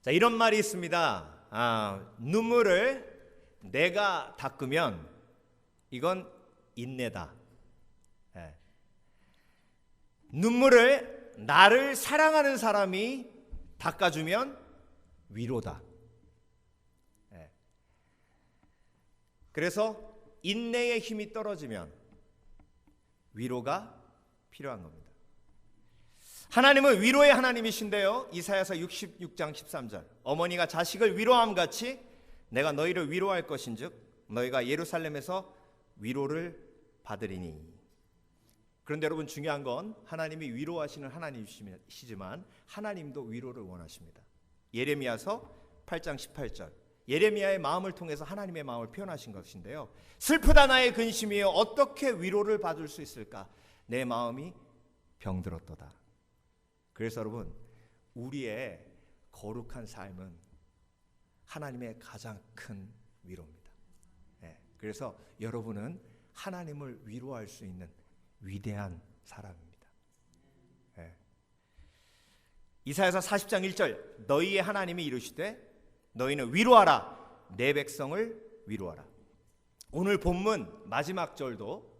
자, 이런 말이 있습니다. 눈물을 내가 닦으면 이건 인내다. 눈물을 나를 사랑하는 사람이 닦아주면 위로다. 그래서 인내의 힘이 떨어지면 위로가 필요한 겁니다. 하나님은 위로의 하나님이신데요, 이사야서 66장 13절, 어머니가 자식을 위로함 같이 내가 너희를 위로할 것인즉 너희가 예루살렘에서 위로를 받으리니. 그런데 여러분, 중요한 건 하나님이 위로하시는 하나님이시지만 하나님도 위로를 원하십니다. 예레미야서 8장 18절, 예레미야의 마음을 통해서 하나님의 마음을 표현하신 것인데요, 슬프다 나의 근심이여 어떻게 위로를 받을 수 있을까? 내 마음이 병들었도다. 그래서 여러분, 우리의 거룩한 삶은 하나님의 가장 큰 위로입니다. 그래서 여러분은 하나님을 위로할 수 있는 위대한 사람입니다. 이사야서 40장 1절, 너희의 하나님이 이르시되 너희는 위로하라, 내 백성을 위로하라. 오늘 본문 마지막 절도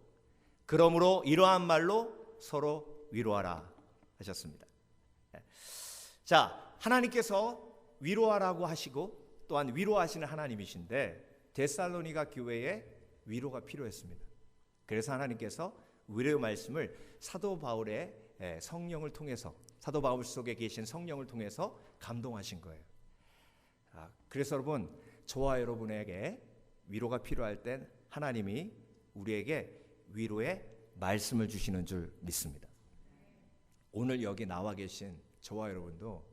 그러므로 이러한 말로 서로 위로하라 하셨습니다. 자, 하나님께서 위로하라고 하시고 또한 위로하시는 하나님이신데 데살로니가 교회에 위로가 필요했습니다. 그래서 하나님께서 위로의 말씀을 사도 바울의 성령을 통해서, 사도 바울 속에 계신 성령을 통해서 감동하신 거예요. 그래서 여러분, 저와 여러분에게 위로가 필요할 땐 하나님이 우리에게 위로의 말씀을 주시는 줄 믿습니다. 오늘 여기 나와 계신 저와 여러분도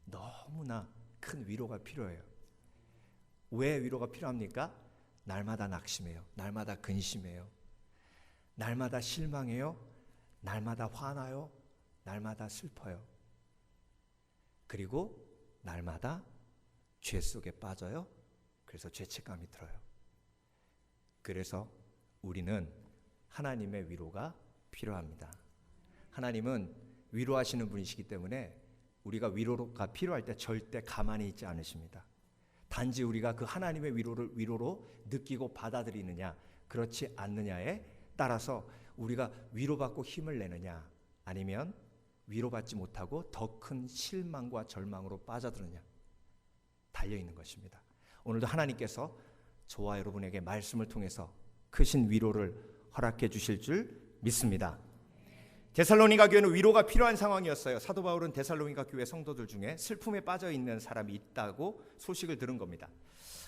너무나 큰 위로가 필요해요. 왜 위로가 필요합니까? 날마다 낙심해요. 날마다 근심해요. 날마다 실망해요. 날마다 화나요. 날마다 슬퍼요. 그리고 날마다 죄 속에 빠져요. 그래서 죄책감이 들어요. 그래서 우리는 하나님의 위로가 필요합니다. 하나님은 위로하시는 분이시기 때문에 우리가 위로가 필요할 때 절대 가만히 있지 않으십니다. 단지 우리가 그 하나님의 위로를 위로로 느끼고 받아들이느냐 그렇지 않느냐에 따라서 우리가 위로받고 힘을 내느냐 아니면 위로받지 못하고 더 큰 실망과 절망으로 빠져드느냐 달려있는 것입니다. 오늘도 하나님께서 저와 여러분에게 말씀을 통해서 크신 위로를 허락해 주실 줄 믿습니다. 데살로니가 교회는 위로가 필요한 상황이었어요. 사도 바울은 데살로니가 교회 성도들 중에 슬픔에 빠져있는 사람이 있다고 소식을 들은 겁니다.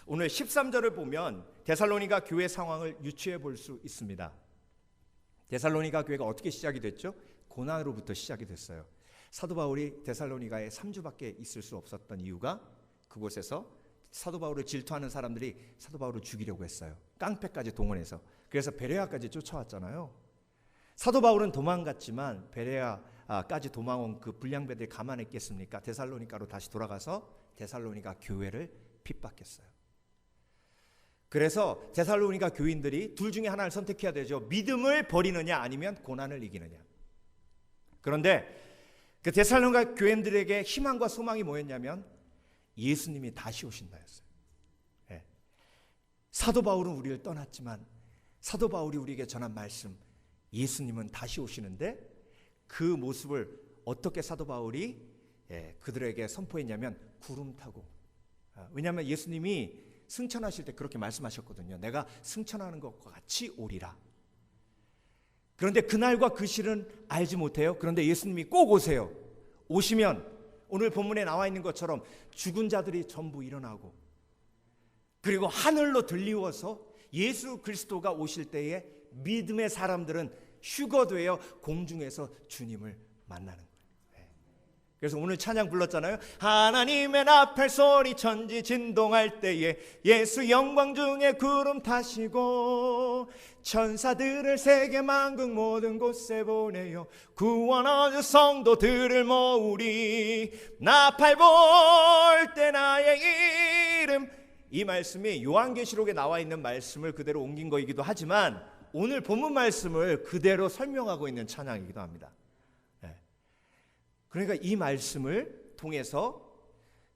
오늘 13절을 보면 데살로니가 교회 상황을 유추해 볼 수 있습니다. 데살로니가 교회가 어떻게 시작이 됐죠? 고난으로부터 시작이 됐어요. 사도 바울이 데살로니가에 3주밖에 있을 수 없었던 이유가 그곳에서 사도 바울을 질투하는 사람들이 사도 바울을 죽이려고 했어요. 깡패까지 동원해서. 그래서 베레아까지 쫓아왔잖아요. 사도 바울은 도망갔지만 베레아까지 도망온 그 불량배들이 가만히 있겠습니까? 데살로니가로 다시 돌아가서 데살로니가 교회를 핍박했어요. 그래서 데살로니가 교인들이 둘 중에 하나를 선택해야 되죠. 믿음을 버리느냐 아니면 고난을 이기느냐. 그런데 그 데살로니가 교인들에게 희망과 소망이 뭐였냐면 예수님이 다시 오신다였어요. 사도 바울은 우리를 떠났지만 사도 바울이 우리에게 전한 말씀, 예수님은 다시 오시는데 그 모습을 어떻게 사도 바울이 그들에게 선포했냐면 구름 타고. 왜냐하면 예수님이 승천하실 때 그렇게 말씀하셨거든요. 내가 승천하는 것과 같이 오리라. 그런데 그날과 그 실은 알지 못해요. 그런데 예수님이 꼭 오세요. 오시면 오늘 본문에 나와 있는 것처럼 죽은 자들이 전부 일어나고 그리고 하늘로 들리워서 예수 그리스도가 오실 때에 믿음의 사람들은 휴거되어 공중에서 주님을 만나는 거예요. 그래서 오늘 찬양 불렀잖아요. 하나님의 나팔 소리 천지 진동할 때에 예수 영광 중에 구름 타시고 천사들을 세계 만국 모든 곳에 보내요 구원 얻은 성도들을 모으리 나팔 불 때 나의 이름. 이 말씀이 요한계시록에 나와 있는 말씀을 그대로 옮긴 거이기도 하지만 오늘 본문 말씀을 그대로 설명하고 있는 찬양이기도 합니다. 그러니까 이 말씀을 통해서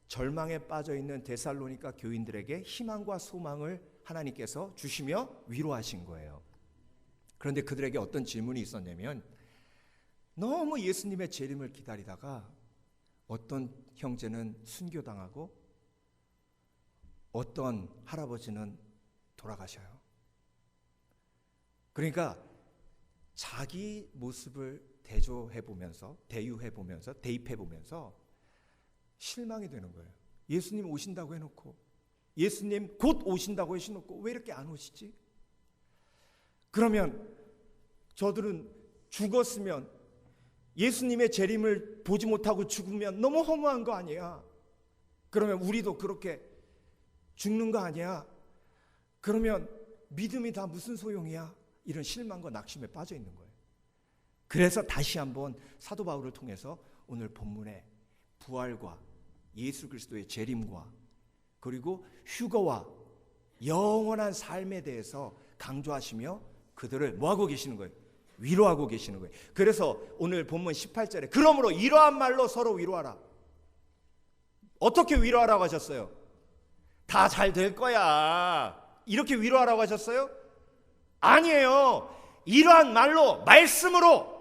절망에 빠져 있는 데살로니가 교인들에게 희망과 소망을 하나님께서 주시며 위로하신 거예요. 그런데 그들에게 어떤 질문이 있었냐면, 너무 예수님의 재림을 기다리다가 어떤 형제는 순교당하고 어떤 할아버지는 돌아가셔요. 그러니까 자기 모습을 대유해보면서 대입해보면서 실망이 되는 거예요. 예수님 오신다고 해놓고, 예수님 곧 오신다고 해놓고 왜 이렇게 안 오시지? 그러면 저들은 죽었으면, 예수님의 재림을 보지 못하고 죽으면 너무 허무한 거 아니야? 그러면 우리도 그렇게 죽는 거 아니야? 그러면 믿음이 다 무슨 소용이야? 이런 실망과 낙심에 빠져 있는 거예요. 그래서 다시 한번 사도 바울을 통해서 오늘 본문에 부활과 예수 그리스도의 재림과 그리고 휴거와 영원한 삶에 대해서 강조하시며 그들을 뭐하고 계시는 거예요? 위로하고 계시는 거예요. 그래서 오늘 본문 18절에 그러므로 이러한 말로 서로 위로하라. 어떻게 위로하라고 하셨어요? 다 잘 될 거야, 이렇게 위로하라고 하셨어요? 아니에요. 이러한 말로, 말씀으로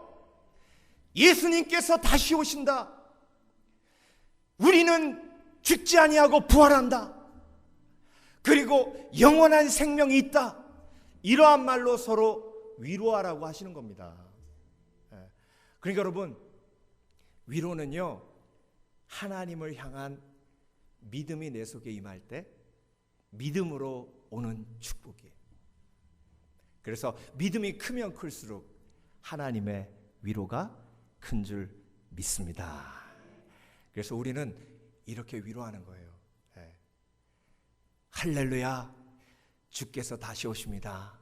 예수님께서 다시 오신다, 우리는 죽지 아니하고 부활한다, 그리고 영원한 생명이 있다, 이러한 말로 서로 위로하라고 하시는 겁니다. 그러니까 여러분, 위로는요, 하나님을 향한 믿음이 내 속에 임할 때 믿음으로 오는 축복이에요. 그래서 믿음이 크면 클수록 하나님의 위로가 큰 줄 믿습니다. 그래서 우리는 이렇게 위로하는 거예요. 할렐루야, 주께서 다시 오십니다.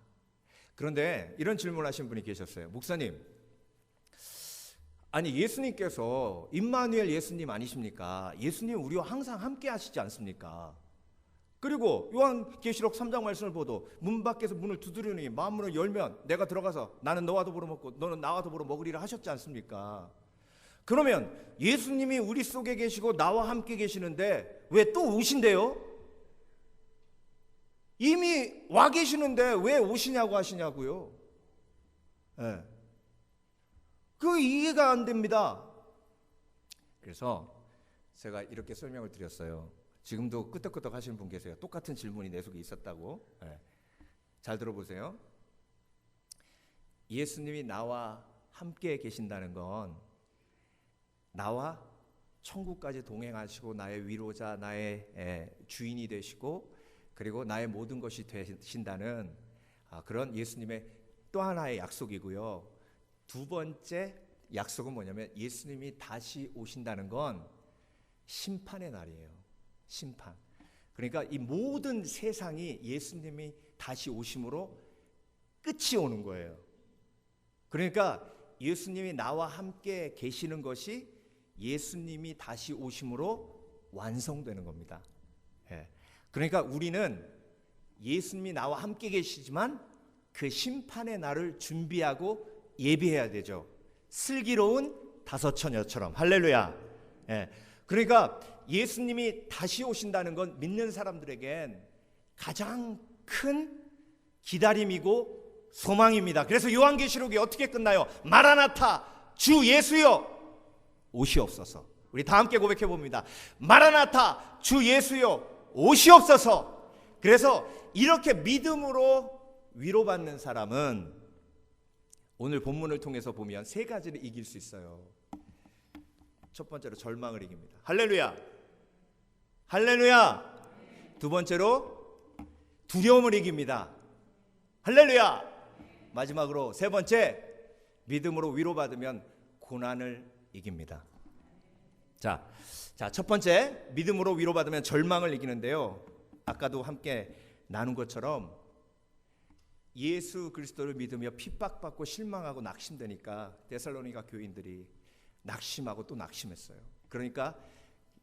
그런데 이런 질문을 하신 분이 계셨어요. 목사님, 아니 예수님께서 임마누엘 예수님 아니십니까? 예수님 우리와 항상 함께 하시지 않습니까? 그리고 요한계시록 3장 말씀을 보도 문 밖에서 문을 두드리니 마음문을 열면 내가 들어가서 나는 너와 더불어 먹고 너는 나와 더불어 먹으리라 하셨지 않습니까? 그러면 예수님이 우리 속에 계시고 나와 함께 계시는데 왜 또 오신대요? 이미 와 계시는데 왜 오시냐고 하시냐고요. 그 이해가 안 됩니다. 그래서 제가 이렇게 설명을 드렸어요. 지금도 끄떡끄떡 하시는 분 계세요. 똑같은 질문이 내 속에 있었다고. 잘 들어보세요. 예수님이 나와 함께 계신다는 건 나와 천국까지 동행하시고 나의 위로자, 나의 주인이 되시고 그리고 나의 모든 것이 되신다는 그런 예수님의 또 하나의 약속이고요. 두 번째 약속은 뭐냐면 예수님이 다시 오신다는 건 심판의 날이에요. 심판. 그러니까 이 모든 세상이 예수님이 다시 오심으로 끝이 오는 거예요. 그러니까 예수님이 나와 함께 계시는 것이 예수님이 다시 오심으로 완성되는 겁니다. 그러니까 우리는 예수님이 나와 함께 계시지만 그 심판의 날을 준비하고 예비해야 되죠. 슬기로운 다섯 처녀처럼. 할렐루야. 그러니까 예수님이 다시 오신다는 건 믿는 사람들에겐 가장 큰 기다림이고 소망입니다. 그래서 요한계시록이 어떻게 끝나요? 마라나타, 주 예수여 오시옵소서. 우리 다 함께 고백해 봅니다. 마라나타, 주 예수여 오시옵소서. 그래서 이렇게 믿음으로 위로받는 사람은 오늘 본문을 통해서 보면 세 가지를 이길 수 있어요. 첫 번째로 절망을 이깁니다. 할렐루야. 할렐루야. 두 번째로 두려움을 이깁니다. 할렐루야. 마지막으로 세 번째, 믿음으로 위로받으면 고난을 이깁니다. 자, 첫 번째, 믿음으로 위로받으면 절망을 이기는데요. 아까도 함께 나눈 것처럼 예수 그리스도를 믿으며 핍박받고 실망하고 낙심되니까 데살로니가 교인들이 낙심하고 또 낙심했어요. 그러니까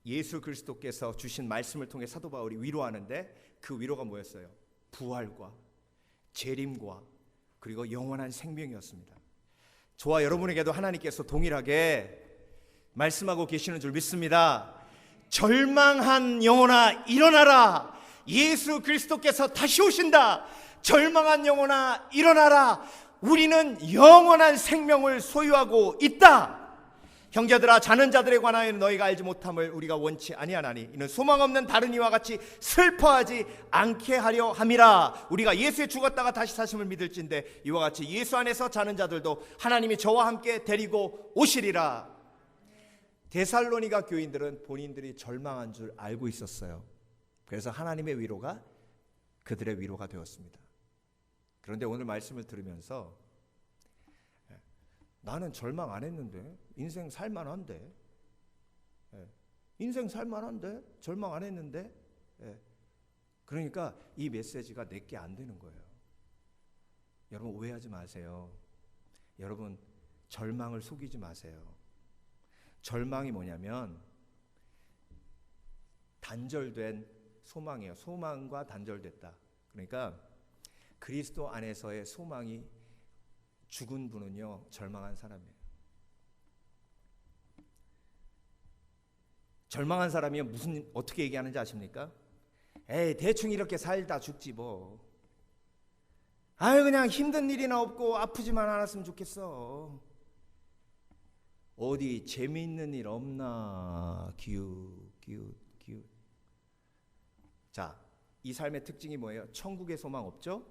예수 그리스도께서 주신 말씀을 통해 사도 바울이 위로하는데 그 위로가 뭐였어요? 부활과 재림과 그리고 영원한 생명이었습니다. 저와 여러분에게도 하나님께서 동일하게 말씀하고 계시는 줄 믿습니다. 절망한 영혼아 일어나라. 예수 그리스도께서 다시 오신다. 절망한 영혼아 일어나라. 우리는 영원한 생명을 소유하고 있다. 형제들아, 자는 자들에 관하여 너희가 알지 못함을 우리가 원치 아니하나니 이는 소망 없는 다른 이와 같이 슬퍼하지 않게 하려 함이라. 우리가 예수에 죽었다가 다시 사심을 믿을진데 이와 같이 예수 안에서 자는 자들도 하나님이 저와 함께 데리고 오시리라. 데살로니가 교인들은 본인들이 절망한 줄 알고 있었어요. 그래서 하나님의 위로가 그들의 위로가 되었습니다. 그런데 오늘 말씀을 들으면서 나는 절망 안 했는데, 인생 살만한데, 인생 살만한데 절망 안 했는데, 그러니까 이 메시지가 내게 안 되는 거예요. 여러분 오해하지 마세요. 여러분 절망을 속이지 마세요. 절망이 뭐냐면 단절된 소망이에요. 소망과 단절됐다. 그러니까 그리스도 안에서의 소망이 죽은 분은요 절망한 사람이에요. 절망한 사람이 무슨 어떻게 얘기하는지 아십니까? 에이 대충 이렇게 살다 죽지 뭐. 아유 그냥 힘든 일이나 없고 아프지만 않았으면 좋겠어. 어디 재미있는 일 없나? 기웃. 자, 이 삶의 특징이 뭐예요? 천국의 소망 없죠?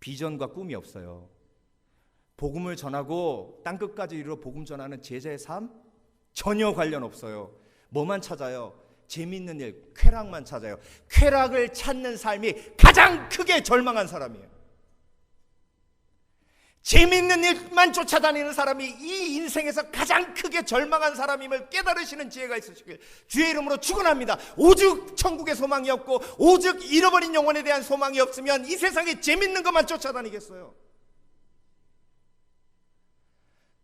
비전과 꿈이 없어요. 복음을 전하고 땅끝까지 이르러 복음 전하는 제자의 삶 전혀 관련 없어요. 뭐만 찾아요? 재미있는 일, 쾌락만 찾아요. 쾌락을 찾는 삶이 가장 크게 절망한 사람이에요. 재미있는 일만 쫓아다니는 사람이 이 인생에서 가장 크게 절망한 사람임을 깨달으시는 지혜가 있으시길 주의 이름으로 축원합니다. 오직 천국의 소망이 없고 오직 잃어버린 영혼에 대한 소망이 없으면 이 세상에 재미있는 것만 쫓아다니겠어요?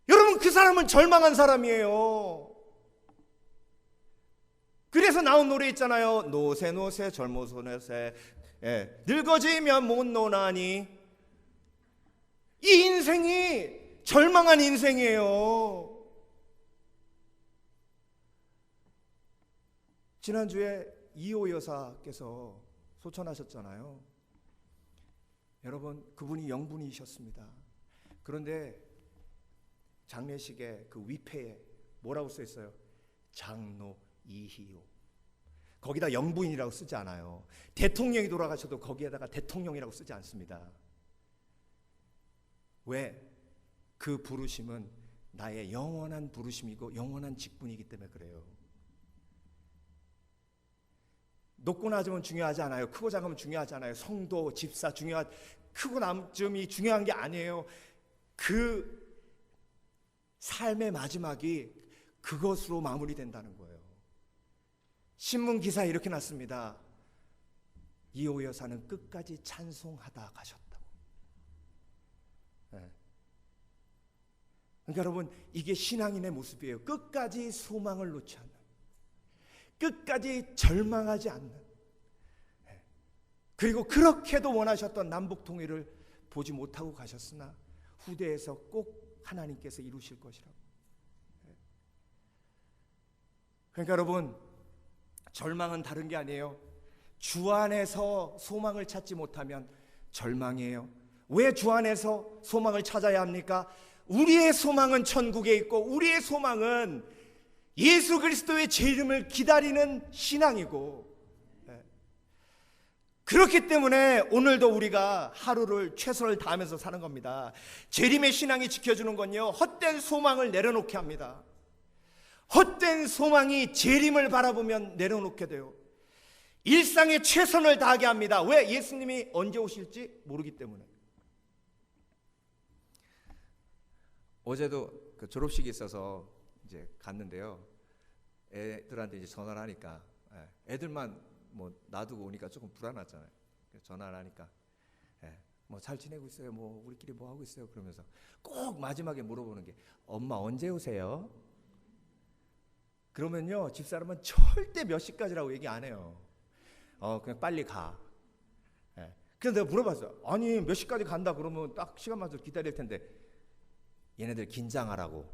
여러분 그 사람은 절망한 사람이에요. 그래서 나온 노래 있잖아요. 노세 젊어서 노세 늙어지면 못 노나니. 이 인생이 절망한 인생이에요. 지난주에 이호 여사께서 소천하셨잖아요. 여러분 그분이 영분이셨습니다. 그런데 장례식에 그 위패에 뭐라고 써 있어요? 장로 이희호. 거기다 영분이라고 쓰지 않아요. 대통령이 돌아가셔도 거기에다가 대통령이라고 쓰지 않습니다. 왜? 그 부르심은 나의 영원한 부르심이고 영원한 직분이기 때문에 그래요. 높고 낮으면 중요하지 않아요. 크고 작으면 중요하지 않아요. 성도, 집사 크고 낮음이 중요한 게 아니에요. 그 삶의 마지막이 그것으로 마무리된다는 거예요. 신문 기사에 이렇게 났습니다. 이호 여사는 끝까지 찬송하다 가셨다고. 그러니까 여러분 이게 신앙인의 모습이에요. 끝까지 소망을 놓지 않는, 끝까지 절망하지 않는, 그리고 그렇게도 원하셨던 남북 통일을 보지 못하고 가셨으나 후대에서 꼭 하나님께서 이루실 것이라고. 그러니까 여러분 절망은 다른 게 아니에요. 주 안에서 소망을 찾지 못하면 절망이에요. 왜 주 안에서 소망을 찾아야 합니까? 우리의 소망은 천국에 있고 우리의 소망은 예수 그리스도의 재림을 기다리는 신앙이고, 그렇기 때문에 오늘도 우리가 하루를 최선을 다하면서 사는 겁니다. 재림의 신앙이 지켜주는 건요 헛된 소망을 내려놓게 합니다. 헛된 소망이 재림을 바라보면 내려놓게 돼요. 일상에 최선을 다하게 합니다. 왜? 예수님이 언제 오실지 모르기 때문에. 어제도 그 졸업식이 있어서 이제 갔는데요. 애들한테 이제 전화를 하니까 애들만 뭐 놔두고 오니까 조금 불안하잖아요. 전화를 하니까 뭐 잘 지내고 있어요. 뭐 우리끼리 뭐 하고 있어요. 그러면서 꼭 마지막에 물어보는 게 엄마 언제 오세요? 그러면요 집사람은 절대 몇 시까지라고 얘기 안 해요. 그냥 빨리 가. 그래서 내가 물어봤어요. 아니 몇 시까지 간다 그러면 딱 시간 맞춰서 기다릴 텐데 얘네들 긴장하라고.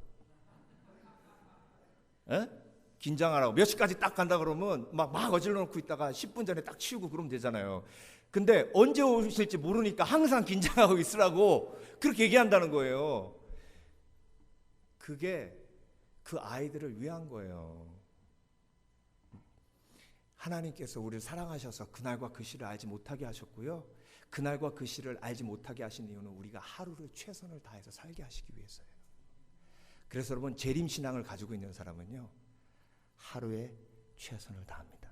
긴장하라고. 몇 시까지 딱 간다 그러면 막 어질러 놓고 있다가 10분 전에 딱 치우고 그러면 되잖아요. 근데 언제 오실지 모르니까 항상 긴장하고 있으라고 그렇게 얘기한다는 거예요. 그게 그 아이들을 위한 거예요. 하나님께서 우리를 사랑하셔서 그날과 그 시를 알지 못하게 하셨고요. 그날과 그 시를 알지 못하게 하신 이유는 우리가 하루를 최선을 다해서 살게 하시기 위해서예요. 그래서 여러분, 재림신앙을 가지고 있는 사람은요, 하루에 최선을 다합니다.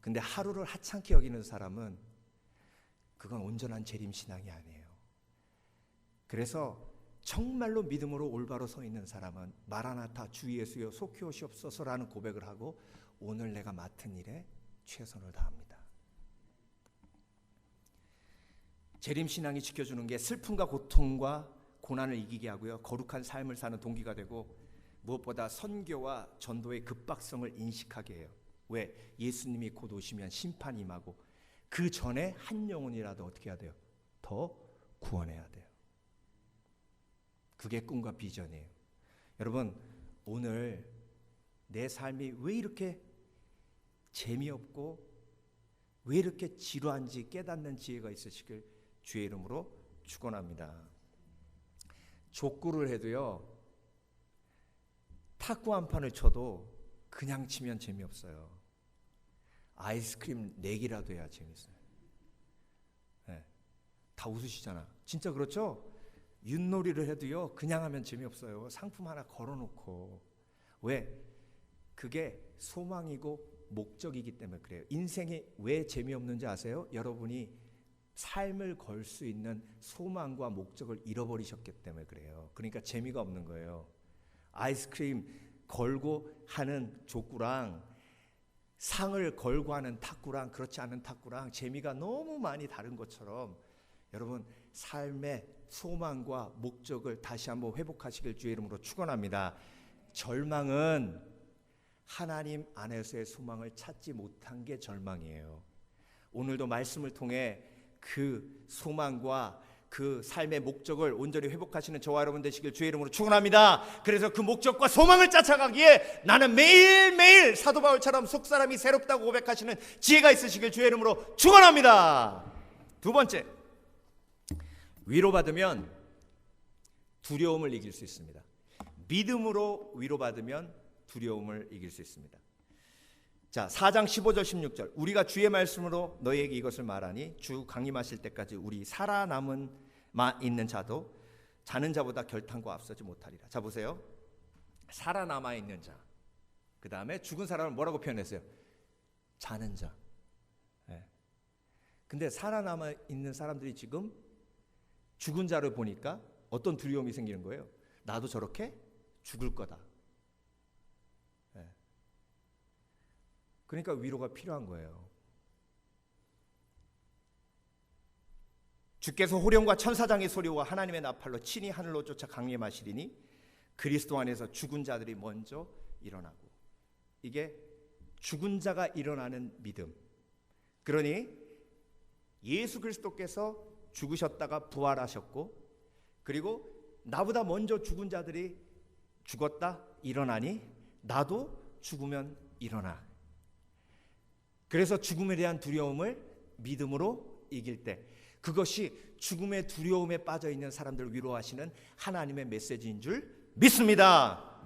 근데 하루를 하찮게 여기는 사람은 그건 온전한 재림신앙이 아니에요. 그래서 정말로 믿음으로 올바로 서 있는 사람은 마라나타 주 예수여 속히 오시옵소서라는 고백을 하고 오늘 내가 맡은 일에 최선을 다합니다. 재림신앙이 지켜주는 게 슬픔과 고통과 고난을 이기게 하고요, 거룩한 삶을 사는 동기가 되고, 무엇보다 선교와 전도의 급박성을 인식하게 해요. 왜? 예수님이 곧 오시면 심판이 임하고 그 전에 한 영혼이라도 어떻게 해야 돼요? 더 구원해야 돼요. 그게 꿈과 비전이에요. 여러분, 오늘 내 삶이 왜 이렇게 재미없고 왜 이렇게 지루한지 깨닫는 지혜가 있으시길 주의 이름으로 축원합니다. 족구를 해도요, 탁구 한 판을 쳐도 그냥 치면 재미없어요. 아이스크림 내기라도 해야 재밌어요. 네. 다 웃으시잖아. 진짜 그렇죠? 윷놀이를 해도요, 그냥 하면 재미없어요. 상품 하나 걸어놓고. 왜? 그게 소망이고 목적이기 때문에 그래요. 인생이 왜 재미없는지 아세요? 여러분이 삶을 걸 수 있는 소망과 목적을 잃어버리셨기 때문에 그래요. 그러니까 재미가 없는 거예요. 아이스크림 걸고 하는 족구랑 상을 걸고 하는 탁구랑 그렇지 않은 탁구랑 재미가 너무 많이 다른 것처럼, 여러분, 삶의 소망과 목적을 다시 한번 회복하시길 주의 이름으로 축원합니다. 절망은 하나님 안에서의 소망을 찾지 못한 게 절망이에요. 오늘도 말씀을 통해 그 소망과 그 삶의 목적을 온전히 회복하시는 저와 여러분 되시길 주의 이름으로 축원합니다. 그래서 그 목적과 소망을 쫓아가기에 나는 매일매일 사도 바울처럼 속사람이 새롭다고 고백하시는 지혜가 있으시길 주의 이름으로 축원합니다. 두 번째, 위로받으면 두려움을 이길 수 있습니다. 믿음으로 위로받으면 두려움을 이길 수 있습니다. 자, 4장 15절 16절. 우리가 주의 말씀으로 너희에게 이것을 말하니 주 강림하실 때까지 우리 살아남은 있는 자도 자는 자보다 결탄과 앞서지 못하리라. 자, 보세요. 살아남아 있는 자, 그 다음에 죽은 사람을 뭐라고 표현했어요? 자는 자. 네. 근데 살아남아 있는 사람들이 지금 죽은 자를 보니까 어떤 두려움이 생기는 거예요? 나도 저렇게 죽을 거다. 그러니까 위로가 필요한 거예요. 주께서 호령과 천사장의 소리와 하나님의 나팔로 친히 하늘로 쫓아 강림하시리니 그리스도 안에서 죽은 자들이 먼저 일어나고. 이게 죽은 자가 일어나는 믿음. 그러니 예수 그리스도께서 죽으셨다가 부활하셨고, 그리고 나보다 먼저 죽은 자들이 죽었다 일어나니 나도 죽으면 일어나. 그래서 죽음에 대한 두려움을 믿음으로 이길 때, 그것이 죽음의 두려움에 빠져 있는 사람들을 위로하시는 하나님의 메시지인 줄 믿습니다.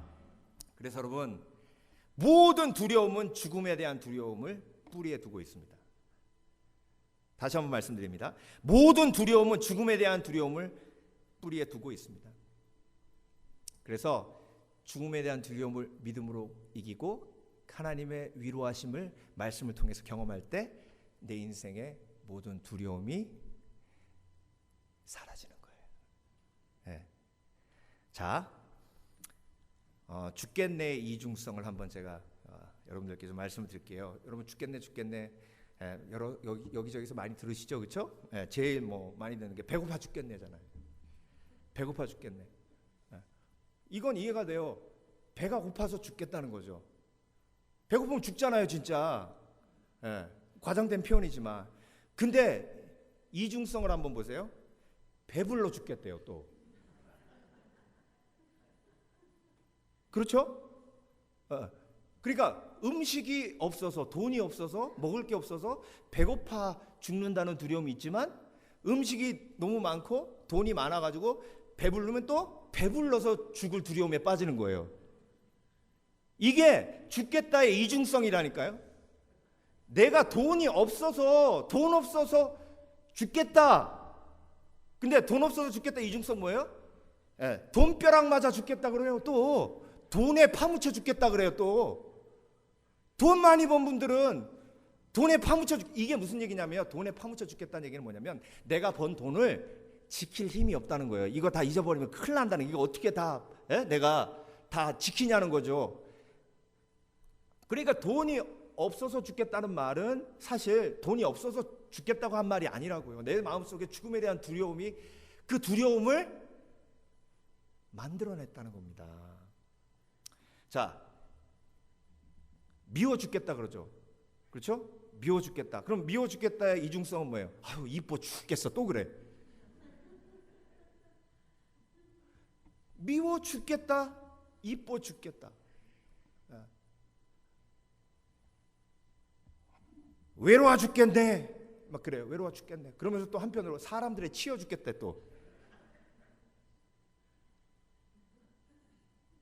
그래서 여러분, 모든 두려움은 죽음에 대한 두려움을 뿌리에 두고 있습니다. 다시 한번 말씀드립니다. 모든 두려움은 죽음에 대한 두려움을 뿌리에 두고 있습니다. 그래서 죽음에 대한 두려움을 믿음으로 이기고 하나님의 위로하심을 말씀을 통해서 경험할 때 내 인생의 모든 두려움이 사라지는 거예요. 네. 자, 죽겠네의 이중성을 한번 제가 여러분들께 좀 말씀을 드릴게요. 여러분, 죽겠네 여기저기서 많이 들으시죠, 그렇죠? 제일 많이 듣는 게 배고파 죽겠네잖아요. 배고파 죽겠네. 이건 이해가 돼요. 배가 고파서 죽겠다는 거죠. 배고프면 죽잖아요, 진짜. 과장된 표현이지만. 근데 이중성을 한번 보세요. 배불러 죽겠대요, 또. 그렇죠? 그러니까 음식이 없어서, 돈이 없어서, 먹을 게 없어서 배고파 죽는다는 두려움이 있지만, 음식이 너무 많고 돈이 많아가지고 배부르면 또 배불러서 죽을 두려움에 빠지는 거예요. 이게 죽겠다의 이중성이라니까요. 내가 돈이 없어서, 돈 없어서 죽겠다. 근데 돈 없어서 죽겠다 이중성 뭐예요? 돈벼락 맞아 죽겠다 그래요. 또 돈에 파묻혀 죽겠다 그래요. 또 돈 많이 번 분들은 돈에 파묻혀 이게 무슨 얘기냐면, 돈에 파묻혀 죽겠다는 얘기는 뭐냐면, 내가 번 돈을 지킬 힘이 없다는 거예요. 이거 다 잊어버리면 큰일 난다는, 이거 어떻게 다 내가 다 지키냐는 거죠. 그러니까 돈이 없어서 죽겠다는 말은 사실 돈이 없어서 죽겠다고 한 말이 아니라고요. 내 마음속에 죽음에 대한 두려움이 그 두려움을 만들어냈다는 겁니다. 자, 미워 죽겠다 그러죠. 그렇죠? 미워 죽겠다. 그럼 미워 죽겠다의 이중성은 뭐예요? 아유, 이뻐 죽겠어. 또 그래. 미워 죽겠다, 이뻐 죽겠다. 외로워 죽겠네. 막 그래요. 외로워 죽겠네. 그러면서 또 한편으로 사람들에 치여 죽겠대 또.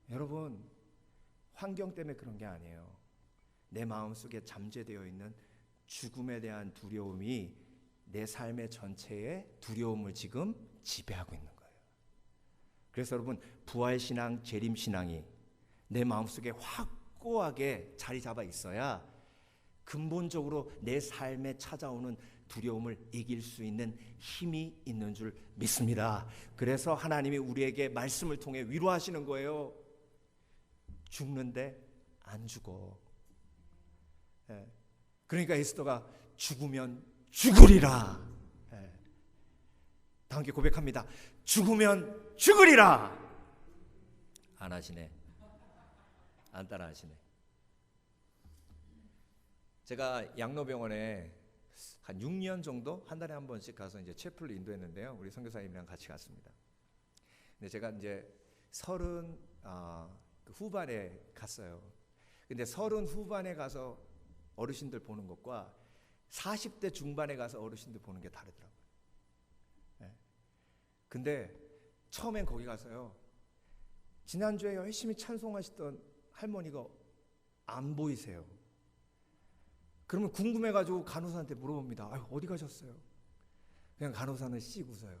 여러분, 환경 때문에 그런 게 아니에요. 내 마음속에 잠재되어 있는 죽음에 대한 두려움이 내 삶의 전체에 두려움을 지금 지배하고 있는 거예요. 그래서 여러분, 부활신앙, 재림신앙이 내 마음속에 확고하게 자리 잡아 있어야 근본적으로 내 삶에 찾아오는 두려움을 이길 수 있는 힘이 있는 줄 믿습니다. 그래서 하나님이 우리에게 말씀을 통해 위로하시는 거예요. 죽는데 안 죽어. 그러니까 에스더가 죽으면 죽으리라. 다 함께 고백합니다. 죽으면 죽으리라. 안 하시네. 안 따라 하시네. 제가 양로병원에 한 6년 정도 한 달에 한 번씩 가서 이제 채플을 인도했는데요. 우리 선교사님이랑 같이 갔습니다. 근데 제가 이제 30 후반에 갔어요. 근데 30 후반에 가서 어르신들 보는 것과 40대 중반에 가서 어르신들 보는 게 다르더라고요. 근데 처음엔 거기 가서요, 지난주에 열심히 찬송하시던 할머니가 안 보이세요. 그러면 궁금해가지고 간호사한테 물어봅니다. 아유, 어디 가셨어요? 그냥 간호사는 씩 웃어요.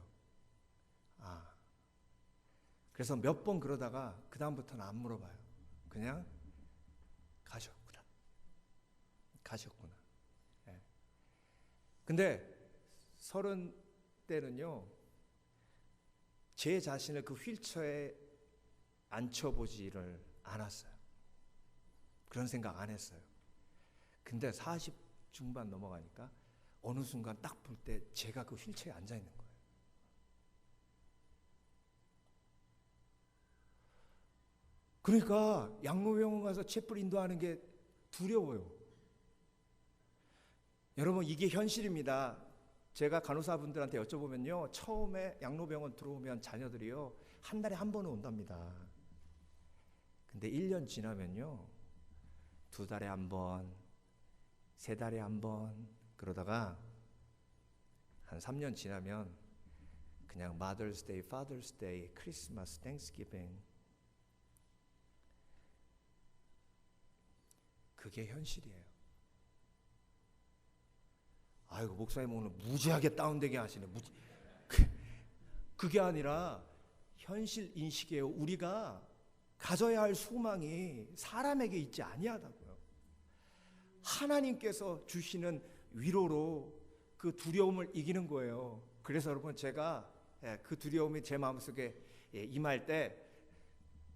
그래서 몇 번 그러다가 그 다음부터는 안 물어봐요. 그냥 가셨구나. 근데 30대는요, 제 자신을 그 휠체어에 앉혀보지를 않았어요. 그런 생각 안 했어요. 근데 40 중반 넘어가니까 어느 순간 딱 볼 때 제가 그 휠체어에 앉아 있는 거예요. 그러니까 양로병원 가서 채플 인도하는 게 두려워요. 여러분, 이게 현실입니다. 제가 간호사분들한테 여쭤보면요, 처음에 양로병원 들어오면 자녀들이요, 한 달에 한 번은 온답니다. 근데 1년 지나면요, 2달에 한 번, 3달에 한 번, 그러다가 한 3년 지나면 그냥 Mother's Day, Father's Day, 크리스마스, 땡스기빙, 그게 현실이에요. 아이고, 목사님 오늘 무지하게 다운되게 하시네. 그게 아니라 현실 인식이에요. 우리가 가져야 할 소망이 사람에게 있지 아니하다고요. 하나님께서 주시는 위로로 그 두려움을 이기는 거예요. 그래서 여러분, 제가 그 두려움이 제 마음속에 임할 때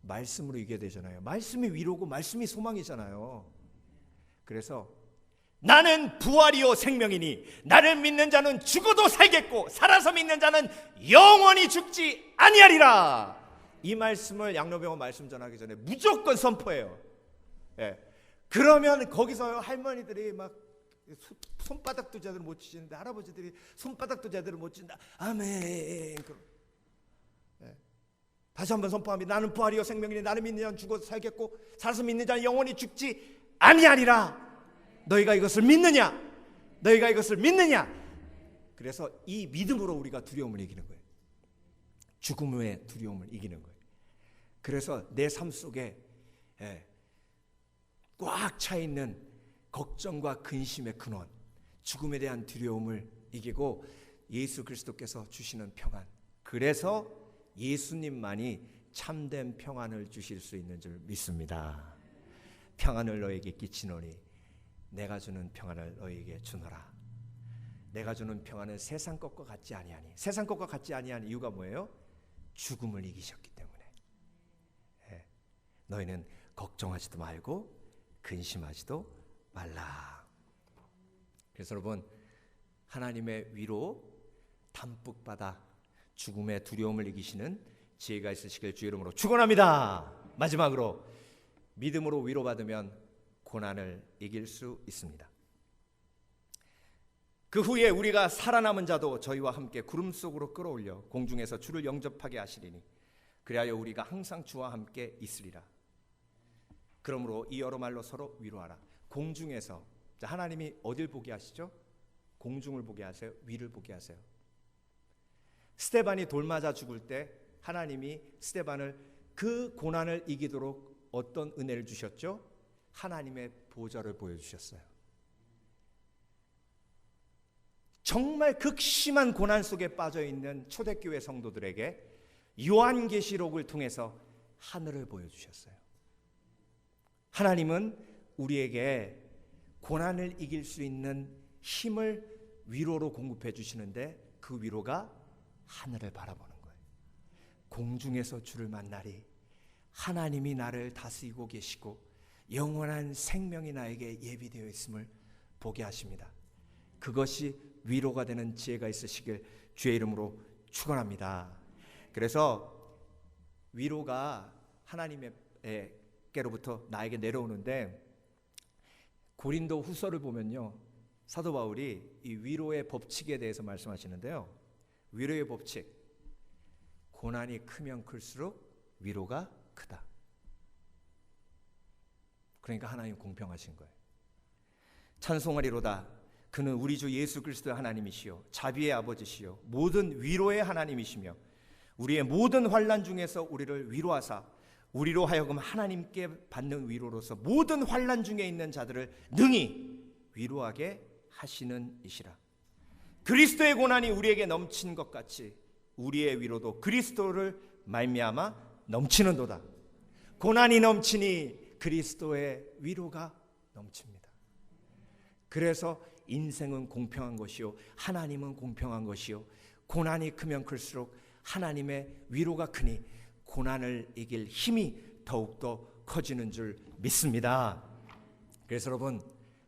말씀으로 이겨야 되잖아요. 말씀이 위로고 말씀이 소망이잖아요. 그래서 나는 부활이요 생명이니 나를 믿는 자는 죽어도 살겠고 살아서 믿는 자는 영원히 죽지 아니하리라. 이 말씀을 양로병원 말씀 전하기 전에 무조건 선포해요. 그러면 거기서 할머니들이 막 손바닥도 제대로 못 치시는데 할아버지들이 손바닥도 제대로 못 친다. 아멘. 다시 한번 선포합니다. 나는 부활이요 생명이니 나를 믿는 자는 죽어도 살겠고 살아서 믿는 자는 영원히 죽지 아니하리라. 너희가 이것을 믿느냐? 너희가 이것을 믿느냐? 그래서 이 믿음으로 우리가 두려움을 이기는 거예요. 죽음의 두려움을 이기는 거예요. 그래서 내 삶 속에 꽉 차 있는 걱정과 근심의 근원, 죽음에 대한 두려움을 이기고 예수 그리스도께서 주시는 평안, 그래서 예수님만이 참된 평안을 주실 수 있는 줄 믿습니다. 평안을 너에게 끼치노니 내가 주는 평안을 너에게 주노라. 내가 주는 평안은 세상 것과 같지 아니하니. 세상 것과 같지 아니한 이유가 뭐예요? 죽음을 이기셨기 때문에. 너희는 걱정하지도 말고 근심하지도 말라. 그래서 여러분, 하나님의 위로 담뿍 받아 죽음의 두려움을 이기시는 지혜가 있으시길 주의 이름으로 축원합니다. 마지막으로 믿음으로 위로받으면 고난을 이길 수 있습니다. 그 후에 우리가 살아남은 자도 저희와 함께 구름 속으로 끌어올려 공중에서 주를 영접하게 하시리니 그리하여 우리가 항상 주와 함께 있으리라. 그러므로 이 여러 말로 서로 위로하라. 공중에서, 하나님이 어딜 보게 하시죠? 공중을 보게 하세요? 위를 보게 하세요? 스데반이 돌 맞아 죽을 때 하나님이 스데반을 그 고난을 이기도록 어떤 은혜를 주셨죠? 하나님의 보좌를 보여주셨어요. 정말 극심한 고난 속에 빠져있는 초대교회 성도들에게 요한계시록을 통해서 하늘을 보여주셨어요. 하나님은 우리에게 고난을 이길 수 있는 힘을 위로로 공급해 주시는데 그 위로가 하늘을 바라보는 거예요. 공중에서 주를 만나리. 하나님이 나를 다스리고 계시고 영원한 생명이 나에게 예비되어 있음을 보게 하십니다. 그것이 위로가 되는 지혜가 있으시길 주의 이름으로 축원합니다. 그래서 위로가 하나님께로부터 나에게 내려오는데, 고린도 후서를 보면요, 사도 바울이 이 위로의 법칙에 대해서 말씀하시는데요. 위로의 법칙, 고난이 크면 클수록 위로가 크다. 그러니까 하나님 공평하신 거예요. 찬송하리로다. 그는 우리 주 예수 그리스도의 하나님이시요 자비의 아버지시요 모든 위로의 하나님이시며 우리의 모든 환난 중에서 우리를 위로하사 우리로 하여금 하나님께 받는 위로로서 모든 환난 중에 있는 자들을 능히 위로하게 하시는 이시라. 그리스도의 고난이 우리에게 넘친 것 같이 우리의 위로도 그리스도를 말미암아 넘치는도다. 고난이 넘치니 그리스도의 위로가 넘칩니다. 그래서 인생은 공평한 것이요 하나님은 공평한 것이요 고난이 크면 클수록 하나님의 위로가 크니 고난을 이길 힘이 더욱더 커지는 줄 믿습니다. 그래서 여러분,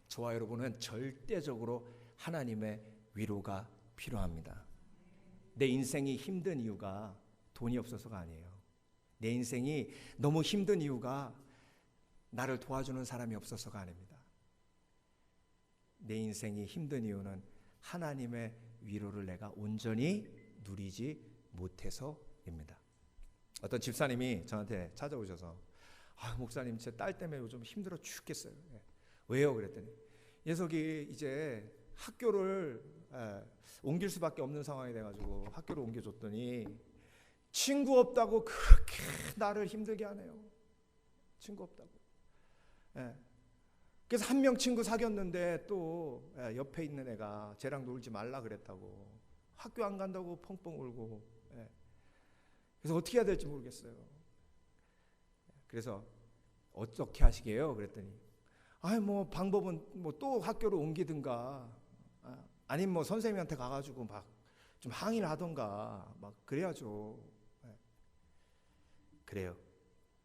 저와 여러분은 절대적으로 하나님의 위로가 필요합니다. 내 인생이 힘든 이유가 돈이 없어서가 아니에요. 내 인생이 너무 힘든 이유가 나를 도와주는 사람이 없어서가 아닙니다. 내 인생이 힘든 이유는 하나님의 위로를 내가 온전히 누리지 못해서입니다. 어떤 집사님이 저한테 찾아오셔서 목사님 제 딸 때문에 요즘 힘들어 죽겠어요. 왜요? 그랬더니 녀석이 이제 학교를 옮길 수밖에 없는 상황이 돼가지고 학교를 옮겨줬더니 친구 없다고 그렇게 나를 힘들게 하네요. 친구 없다고. 그래서 한 명 친구 사귀었는데 또 옆에 있는 애가 쟤랑 놀지 말라 그랬다고 학교 안 간다고 펑펑 울고. 그래서 어떻게 해야 될지 모르겠어요. 그래서 어떻게 하시게요? 그랬더니 뭐 방법은 뭐 또 학교를 옮기든가 아니면 뭐 선생님한테 가가지고 막 좀 항의를 하던가 막 그래야죠. 그래요.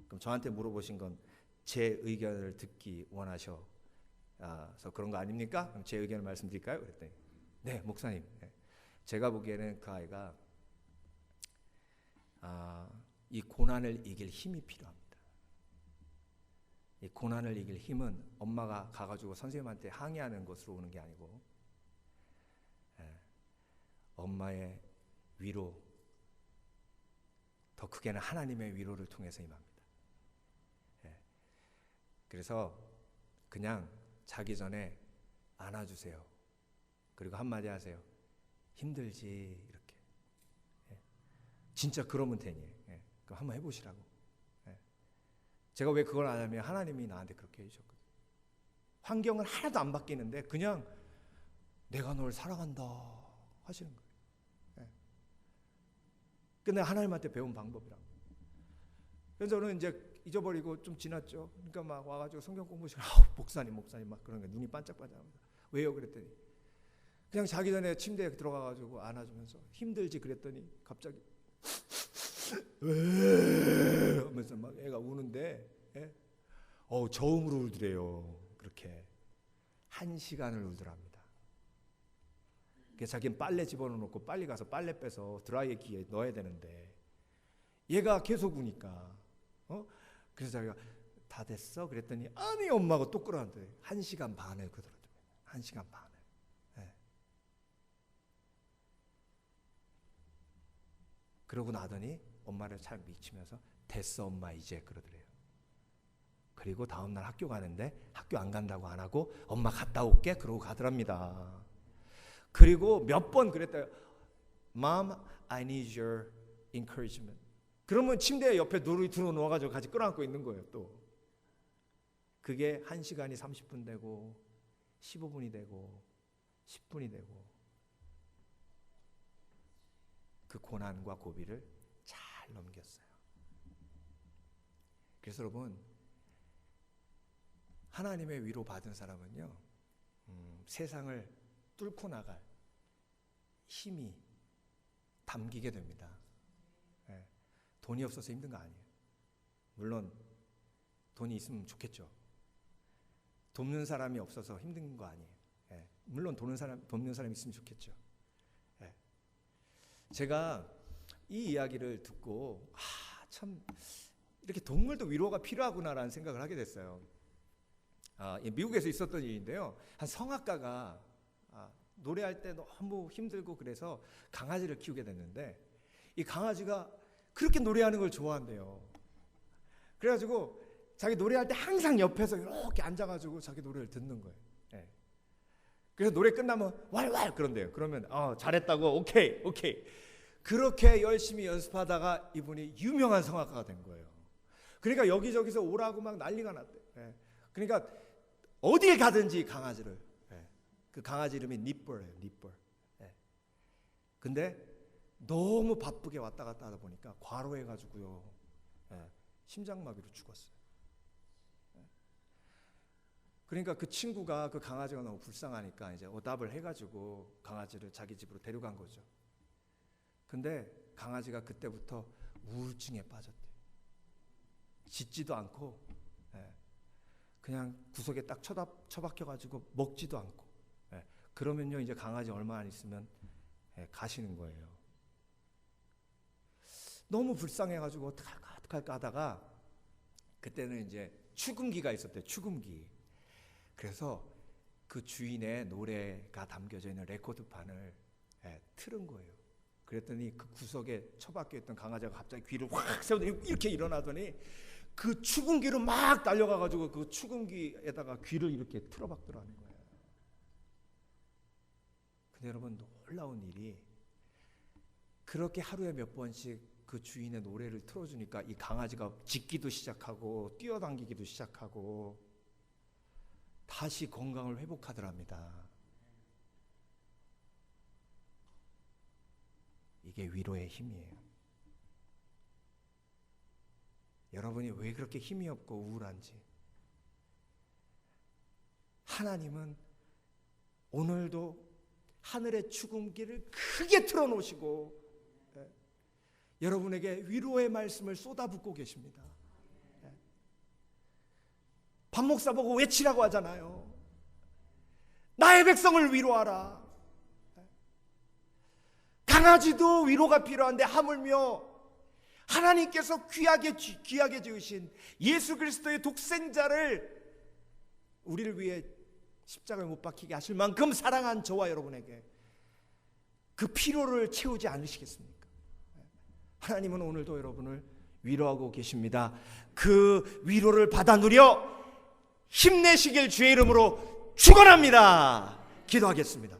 그럼 저한테 물어보신 건 제 의견을 듣기 원하셔서 그런 거 아닙니까? 그럼 제 의견을 말씀드릴까요? 그랬더니 네, 목사님. 제가 보기에는 그 아이가 이 고난을 이길 힘이 필요합니다. 이 고난을 이길 힘은 엄마가 가가지고 선생님한테 항의하는 것으로 오는 게 아니고 엄마의 위로, 더 크게는 하나님의 위로를 통해서 임합니다. 그래서 그냥 자기 전에 안아주세요. 그리고 한마디 하세요. 힘들지 이렇게. 진짜 그러면 되니. 그럼 한번 해보시라고. 제가 왜 그걸 안 하냐면 하나님이 나한테 그렇게 해주셨거든요. 환경은 하나도 안 바뀌는데 그냥 내가 널 사랑한다 하시는 거예요. 근데 하나님한테 배운 방법이라고. 그래서 저는 이제 잊어버리고 좀 지났죠. 그러니까 막 와가지고 성경 공부 시간, 목사님 막 그런 게 눈이 반짝반짝합니다. 왜요? 그랬더니 그냥 자기 전에 침대에 들어가가지고 안아주면서 힘들지 그랬더니 갑자기 왜 하면서 막 애가 우는데, 저음으로 울더래요. 그렇게 1시간을 울더랍니다. 그래서 자기는 빨래 집어넣고 빨리 가서 빨래 빼서 드라이기에 넣어야 되는데 얘가 계속 우니까, 그래서 자기가 다 됐어? 그랬더니 아니 엄마가 또 끌어안대. 1시간 반을 그러더라고요. 1시간 반을. 그러고 나더니 엄마를 잘 미치면서 됐어 엄마 이제 그러더래요. 그리고 다음날 학교 가는데 학교 안 간다고 안 하고 엄마 갔다 올게 그러고 가더랍니다. 그리고 몇 번 그랬대요. Mom, I need your encouragement. 그러면 침대 옆에 누르 누워가지고 같이 끌어안고 있는 거예요. 또 그게 1시간이 30분 되고 15분이 되고 10분이 되고 그 고난과 고비를 잘 넘겼어요. 그래서 여러분 하나님의 위로 받은 사람은요 세상을 뚫고 나갈 힘이 담기게 됩니다. 돈이 없어서 힘든 거 아니에요. 물론 돈이 있으면 좋겠죠. 돕는 사람이 없어서 힘든 거 아니에요. 물론 돕는 사람이 있으면 좋겠죠. 제가 이 이야기를 듣고 참 이렇게 동물도 위로가 필요하구나라는 생각을 하게 됐어요. 미국에서 있었던 일인데요. 한 성악가가 노래할 때 너무 힘들고 그래서 강아지를 키우게 됐는데 이 강아지가 그렇게 노래하는 걸 좋아한대요. 그래가지고 자기 노래할 때 항상 옆에서 이렇게 앉아가지고 자기 노래를 듣는 거예요. 그래서 노래 끝나면 왈왈 그런대요. 그러면 잘했다고 오케이. 그렇게 열심히 연습하다가 이분이 유명한 성악가가 된 거예요. 그러니까 여기저기서 오라고 막 난리가 났대요. 그러니까 어딜 가든지 강아지를. 그 강아지 이름이 니뻘이에요. 니뻘. 근데 너무 바쁘게 왔다 갔다 하다 보니까 과로해가지고요. 심장마비로 죽었어요. 그러니까 그 친구가 그 강아지가 너무 불쌍하니까 이제 오답을 해가지고 강아지를 자기 집으로 데려간 거죠. 근데 강아지가 그때부터 우울증에 빠졌대요. 짖지도 않고 그냥 구석에 딱 처박혀가지고 먹지도 않고 그러면요 이제 강아지 얼마 안 있으면 가시는 거예요. 너무 불쌍해가지고 어떡할까 하다가 그때는 이제 축음기가 있었대요. 축음기. 그래서 그 주인의 노래가 담겨져 있는 레코드판을 틀은 거예요. 그랬더니 그 구석에 처박혀 있던 강아지가 갑자기 귀를 확 세우더니 이렇게 일어나더니 그 축음기로 막 달려가가지고 그 축음기에다가 귀를 이렇게 틀어박더라는 거예요. 근데 여러분 놀라운 일이 그렇게 하루에 몇 번씩 그 주인의 노래를 틀어주니까 이 강아지가 짖기도 시작하고 뛰어당기기도 시작하고 다시 건강을 회복하더랍니다. 이게 위로의 힘이에요. 여러분이 왜 그렇게 힘이 없고 우울한지 하나님은 오늘도 하늘의 축음기를 크게 틀어놓으시고 여러분에게 위로의 말씀을 쏟아붓고 계십니다. 박 목사 보고 외치라고 하잖아요. 나의 백성을 위로하라. 강아지도 위로가 필요한데 하물며 하나님께서 귀하게 지으신 예수 그리스도의 독생자를 우리를 위해 십자가에 못 박히게 하실 만큼 사랑한 저와 여러분에게 그 필요를 채우지 않으시겠습니까? 하나님은 오늘도 여러분을 위로하고 계십니다. 그 위로를 받아 누려 힘내시길 주의 이름으로 축원합니다. 기도하겠습니다.